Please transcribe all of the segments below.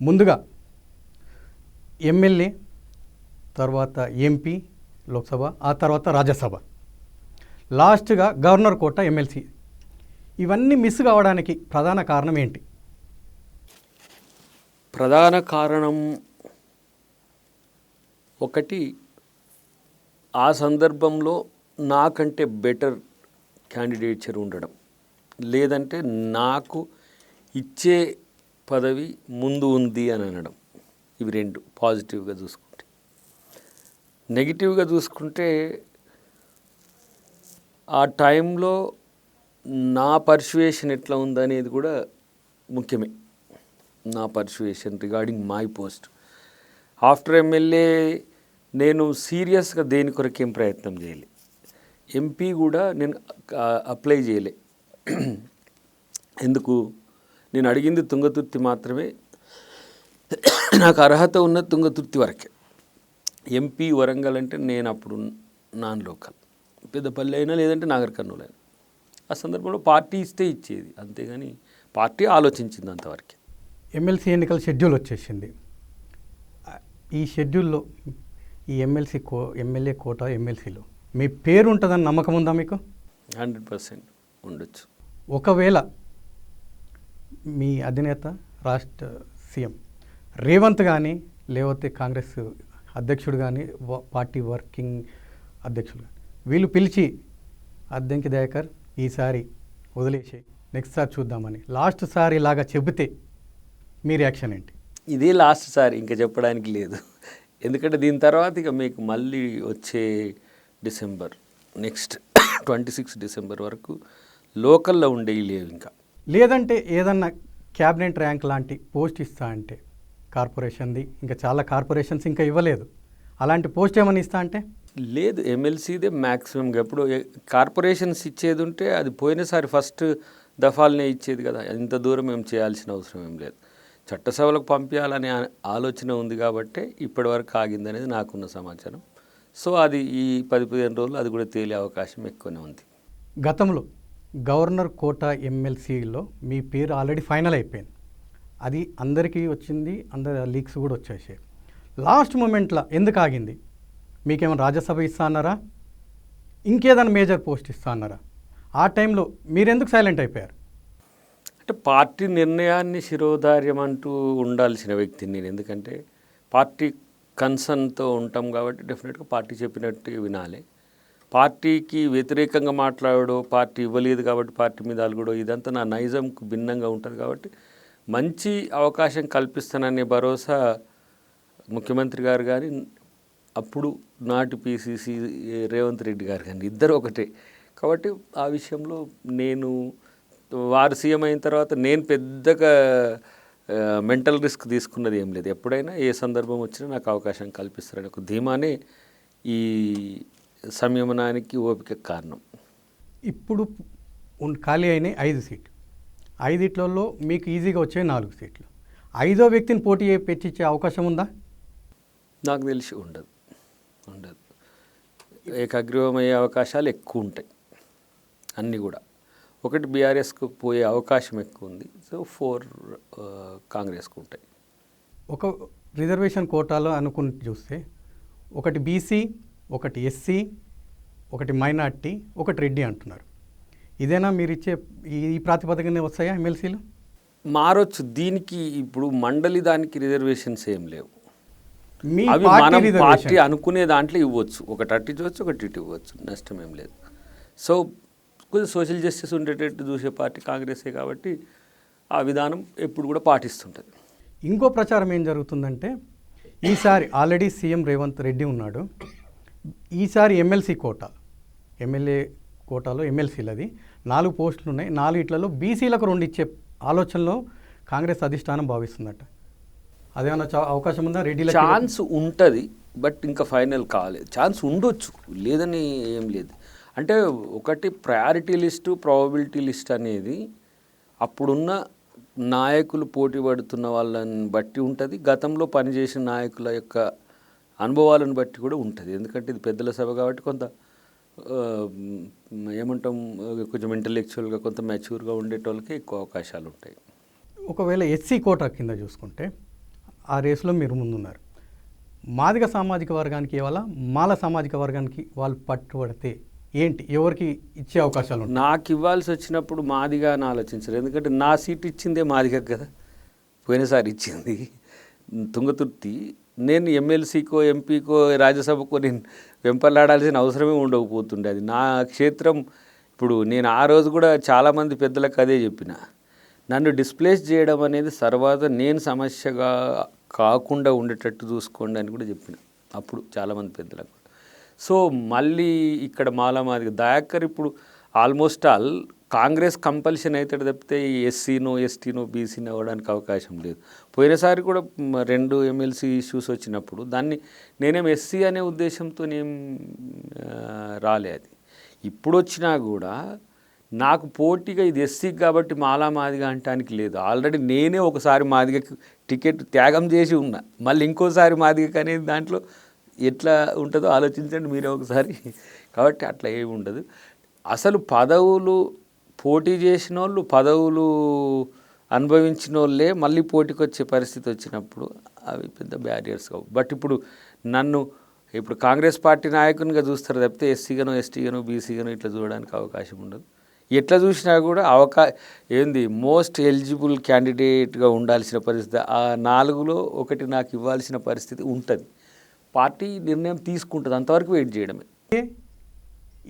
ముందుగా ఎమ్మెల్యే, తర్వాత ఎంపీ లోక్సభ, ఆ తర్వాత రాజ్యసభ, లాస్ట్గా గవర్నర్ కోట ఎమ్మెల్సీ. ఇవన్నీ మిస్ కావడానికి ప్రధాన కారణం ఏంటి? ప్రధాన కారణం ఒకటి, ఆ సందర్భంలో నాకంటే బెటర్ క్యాండిడేచర్ ఉండడం, లేదంటే నాకు ఇచ్చే పదవి ముందు ఉంది అని అనడం. ఇవి రెండు పాజిటివ్గా చూసుకుంటే. నెగిటివ్గా చూసుకుంటే ఆ టైంలో నా పర్సువేషన్ ఎట్లా ఉందనేది కూడా ముఖ్యమే. నా persuasion regarding my post after MLA నేను సీరియస్గా దేని కొరకేం ప్రయత్నం చేయలే. ఎంపీ కూడా నేను అప్లై చేయలే. ఎందుకు? నేను అడిగింది తుంగతుర్తి మాత్రమే, నాకు అర్హత ఉన్న తుంగతుర్తి వరకే. ఎంపీ వరంగల్ అంటే నేను అప్పుడు నాన్ లోకల్, పెద్దపల్లి అయినా లేదంటే నాగర్ కర్నూలు అయినా. ఆ సందర్భంలో పార్టీ ఇస్తే ఇచ్చేది, అంతేగాని పార్టీ ఆలోచించింది అంతవరకే. ఎమ్మెల్సీ ఎన్నికల షెడ్యూల్ వచ్చేసింది. ఈ షెడ్యూల్లో ఈ ఎమ్మెల్యే కోట ఎమ్మెల్సీలో మీ పేరు ఉంటుందని నమ్మకం ఉందా మీకు? 100% ఉండొచ్చు. ఒకవేళ మీ అధినేత రాష్ట్ర సీఎం రేవంత్ కానీ, లేకపోతే కాంగ్రెస్ అధ్యక్షుడు కానీ, పార్టీ వర్కింగ్ అధ్యక్షుడు కానీ, వీళ్ళు పిలిచి అద్దంకి దయాకర్ ఈసారి వదిలేసి నెక్స్ట్ సారి చూద్దామని లాస్ట్ సారి ఇలాగా చెబితే మీ రియాక్షన్ ఏంటి? ఇదే లాస్ట్ సారి, ఇంకా చెప్పడానికి లేదు. ఎందుకంటే దీని తర్వాత ఇక మీకు మళ్ళీ వచ్చే డిసెంబర్, నెక్స్ట్ 26 డిసెంబర్ వరకు లోకల్లో ఉండేవి లేవు. ఇంకా లేదంటే ఏదన్నా క్యాబినెట్ ర్యాంక్ లాంటి పోస్ట్ ఇస్తా అంటే, కార్పొరేషన్ది ఇంకా చాలా కార్పొరేషన్స్ ఇంకా ఇవ్వలేదు, అలాంటి పోస్ట్ ఏమైనా ఇస్తా అంటే? లేదు, ఎమ్మెల్సీదే మ్యాక్సిమంగా. ఎప్పుడు కార్పొరేషన్స్ ఇచ్చేది ఉంటే అది పోయినసారి ఫస్ట్ దఫాలనే ఇచ్చేది కదా. ఇంత దూరం ఏం చేయాల్సిన అవసరం ఏం లేదు. చట్టసభలకు పంపించాలనే ఆలోచన ఉంది కాబట్టి ఇప్పటివరకు ఆగిందనేది నాకున్న సమాచారం. సో అది ఈ 10-15 రోజులు అది కూడా తేలే అవకాశం ఎక్కువనే ఉంది. గతంలో గవర్నర్ కోట ఎమ్మెల్సీలో మీ పేరు ఆల్రెడీ ఫైనల్ అయిపోయింది, అది అందరికీ వచ్చింది, అందరి లీక్స్ కూడా వచ్చేసాయి. లాస్ట్ మూమెంట్లో ఎందుకు ఆగింది? మీకేమైనా రాజ్యసభ ఇస్తా అన్నారా, ఇంకేదైనా మేజర్ పోస్ట్ ఇస్తా అన్నారా? ఆ టైంలో మీరెందుకు సైలెంట్ అయిపోయారు? అంటే పార్టీ నిర్ణయాన్ని శిరోధార్యం అంటూ ఉండాల్సిన వ్యక్తిని నేను. ఎందుకంటే పార్టీ కన్సర్న్తో ఉంటాం కాబట్టి డెఫినెట్గా పార్టీ చెప్పినట్టు వినాలి. పార్టీకి వ్యతిరేకంగా మాట్లాడో, పార్టీ ఇవ్వలేదు కాబట్టి పార్టీ మీద అలుగుడో, ఇదంతా నా నైజంకు భిన్నంగా ఉంటుంది. కాబట్టి మంచి అవకాశం కల్పిస్తాననే భరోసా ముఖ్యమంత్రి గారు కానీ, అప్పుడు నాటి పిసిసి రేవంత్ రెడ్డి గారు కానీ, ఇద్దరు ఒకటే. కాబట్టి ఆ విషయంలో నేను, వారు సీఎం అయిన తర్వాత నేను పెద్దగా మెంటల్ రిస్క్ తీసుకున్నది ఏం లేదు. ఎప్పుడైనా ఏ సందర్భం వచ్చినా నాకు అవకాశం కల్పిస్తారని ఒక ధీమానే ఈ సంయమనానికి ఓపిక కారణం. ఇప్పుడు ఖాళీ అయినాయి 5 సీట్లు, 5 మీకు ఈజీగా వచ్చే 4 సీట్లు. 5వ వ్యక్తిని పోటీ పెట్టించే అవకాశం ఉందా? నాకు తెలిసి ఉండదు. ఏకగ్రీవమయ్యే అవకాశాలు ఎక్కువ ఉంటాయి అన్నీ కూడా. ఒకటి బీఆర్ఎస్కు పోయే అవకాశం ఎక్కువ ఉంది. సో 4 కాంగ్రెస్కు ఉంటాయి. ఒక రిజర్వేషన్ కోటాలో అనుకుని చూస్తే ఒకటి బీసీ, ఒకటి ఎస్సీ, ఒకటి మైనార్టీ, ఒకటి రెడ్డి అంటున్నారు. ఇదేనా మీరు ఇచ్చే ఈ ప్రాతిపదికనే వస్తాయా ఎమ్మెల్సీలు? మారొచ్చు. దీనికి ఇప్పుడు మండలి దానికి రిజర్వేషన్స్ ఏం లేవు. మీ అవి మనం పార్టీ అనుకునే దాంట్లో ఇవ్వచ్చు. ఒకటి అటు ఇవ్వచ్చు, ఒకటి ఇటు ఇవ్వచ్చు, నష్టం ఏం లేదు. సో కొంచెం సోషల్ జస్టిస్ ఉండేటట్టు చూసే పార్టీ కాంగ్రెసే కాబట్టి ఆ విధానం ఎప్పుడు కూడా పాటిస్తుంటుంది. ఇంకో ప్రచారం ఏం జరుగుతుందంటే, ఈసారి ఆల్రెడీ సీఎం రేవంత్ రెడ్డి ఉన్నాడు, ఈసారి ఎమ్మెల్యే కోటాలో ఎమ్మెల్సీలది 4 పోస్టులు ఉన్నాయి, 4 బీసీలకు 2 ఇచ్చే ఆలోచనలో కాంగ్రెస్ అధిష్టానం భావిస్తుందట. అదేమన్నా అవకాశం ఉందా? రెడ్డిలో ఛాన్స్ ఉంటుంది, బట్ ఇంకా ఫైనల్ కాలేదు. ఛాన్స్ ఉండొచ్చు, లేదని ఏం లేదు. అంటే ఒకటి ప్రయారిటీ లిస్టు, ప్రాబబిలిటీ లిస్ట్ అనేది అప్పుడున్న నాయకులు పోటీ పడుతున్న వాళ్ళని బట్టి ఉంటుంది, గతంలో పనిచేసిన నాయకుల యొక్క అనుభవాలను బట్టి కూడా ఉంటుంది. ఎందుకంటే ఇది పెద్దల సభ కాబట్టి కొంత ఏమంటాం, కొంచెం ఇంటలెక్చువల్గా కొంత మెచ్యూర్గా ఉండేటోళ్ళకి ఎక్కువ అవకాశాలు ఉంటాయి. ఒకవేళ ఎస్సీ కోటా కింద చూసుకుంటే ఆ రేసులో మీరు ముందున్నారు. మాదిగ సామాజిక వర్గానికి ఇవాళ మాల సామాజిక వర్గానికి వాళ్ళు పట్టుబడితే ఏంటి, ఎవరికి ఇచ్చే అవకాశాలు ఉంటాయి? నాకు ఇవ్వాల్సి వచ్చినప్పుడు మాదిగా అని ఆలోచించరు. ఎందుకంటే నా సీట్ ఇచ్చిందే మాదిగా కదా, పోయినసారి ఇచ్చింది తుంగతుర్తి. నేను ఎమ్మెల్సీకో ఎంపీకో రాజ్యసభకో నేను వెంపలాడాల్సిన అవసరమే ఉండకపోతుండే. అది నా క్షేత్రం. ఇప్పుడు నేను ఆ రోజు కూడా చాలామంది పెద్దలకు అదే చెప్పిన, నన్ను డిస్ప్లేస్ చేయడం అనేది తర్వాత నేను సమస్యగా కాకుండా ఉండేటట్టు చూసుకోండి అని కూడా చెప్పిన అప్పుడు చాలామంది పెద్దలకు. సో మళ్ళీ ఇక్కడ మాదిగ దయాకర్ ఇప్పుడు ఆల్మోస్ట్ ఆల్ కాంగ్రెస్ కంపల్షన్ అవుతాడు తప్పితే ఎస్సీనో ఎస్టీనో బీసీనో అవ్వడానికి అవకాశం లేదు. పోయినసారి కూడా 2 ఎమ్మెల్సీ ఇష్యూస్ వచ్చినప్పుడు దాన్ని నేనేం ఎస్సీ అనే ఉద్దేశంతో రాలే. అది ఇప్పుడు వచ్చినా కూడా నాకు పోటీగా ఇది ఎస్సీకి కాబట్టి మాదిగా అంటానికి లేదు. ఆల్రెడీ నేనే ఒకసారి మాదిగకి టికెట్ త్యాగం చేసి ఉన్నా, మళ్ళీ ఇంకోసారి మాదిగకి అనేది దాంట్లో ఎట్లా ఉంటుందో ఆలోచించండి మీరే ఒకసారి. కాబట్టి అట్లా ఏమి ఉండదు. అసలు పదవులు పోటీ చేసిన వాళ్ళు, పదవులు అనుభవించిన వాళ్ళే మళ్ళీ పోటీకి వచ్చే పరిస్థితి వచ్చినప్పుడు అవి పెద్ద బ్యారియర్స్ కావు. బట్ ఇప్పుడు కాంగ్రెస్ పార్టీ నాయకునిగా చూస్తారు తప్పితే ఎస్సీగానో ఎస్టీగానో బీసీగానో ఇట్లా చూడడానికి అవకాశం ఉండదు. ఎట్లా చూసినా కూడా మోస్ట్ ఎలిజిబుల్ క్యాండిడేట్గా ఉండాల్సిన పరిస్థితి ఆ 4లో ఒకటి నాకు ఇవ్వాల్సిన పరిస్థితి ఉంటుంది. పార్టీ నిర్ణయం తీసుకుంటుంది, అంతవరకు వెయిట్ చేయడమే.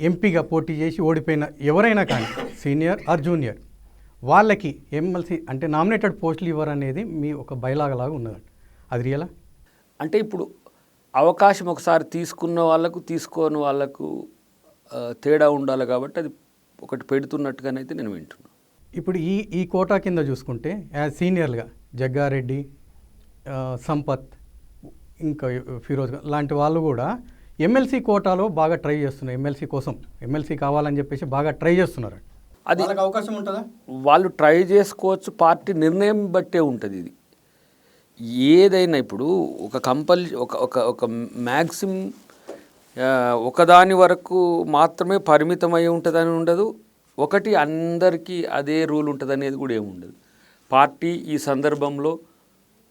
ఎంపీగా పోటీ చేసి ఓడిపోయిన ఎవరైనా కానీ సీనియర్ ఆర్ జూనియర్ వాళ్ళకి ఎమ్మెల్సీ అంటే నామినేటెడ్ పోస్టులు ఇవ్వరనేది మీ ఒక బయలాగలాగా ఉన్నదండి, అది రియలా? అంటే ఇప్పుడు అవకాశం ఒకసారి తీసుకున్న వాళ్ళకు తీసుకోని వాళ్ళకు తేడా ఉండాలి కాబట్టి అది ఒకటి పెడుతున్నట్టుగానైతే నేను వింటున్నాను. ఇప్పుడు ఈ కోటా కింద చూసుకుంటే యాజ్ సీనియర్లుగా జగ్గారెడ్డి, సంపత్, ఇంకా ఫిరోజ్ లాంటి వాళ్ళు కూడా ఎమ్మెల్సీ కోటాలో బాగా ట్రై చేస్తున్నారు. ఎమ్మెల్సీ కోసం ఎమ్మెల్సీ కావాలని చెప్పేసి బాగా ట్రై చేస్తున్నారు. అది అవకాశం ఉంటుందా? వాళ్ళు ట్రై చేసుకోవచ్చు, పార్టీ నిర్ణయం బట్టే ఉంటుంది. ఇది ఏదైనా ఇప్పుడు ఒక మ్యాక్సిమం ఒకదాని వరకు మాత్రమే పరిమితమై ఉంటుందని ఉండదు, ఒకటి అందరికీ అదే రూల్ ఉంటుంది అనేది కూడా ఏమి ఉండదు. పార్టీ ఈ సందర్భంలో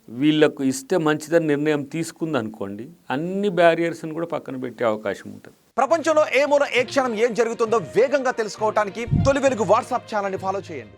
వీళ్ళకు ఇస్తే మంచిదని నిర్ణయం తీసుకుంది అనుకోండి, అన్ని బ్యారియర్స్ని కూడా పక్కన పెట్టే అవకాశం ఉంటుంది. ప్రపంచంలో ఏ మూల ఏ క్షణం ఏం జరుగుతుందో వేగంగా తెలుసుకోవడానికి తొలి వెలుగు వాట్సాప్ ఛానల్ని ఫాలో చేయండి.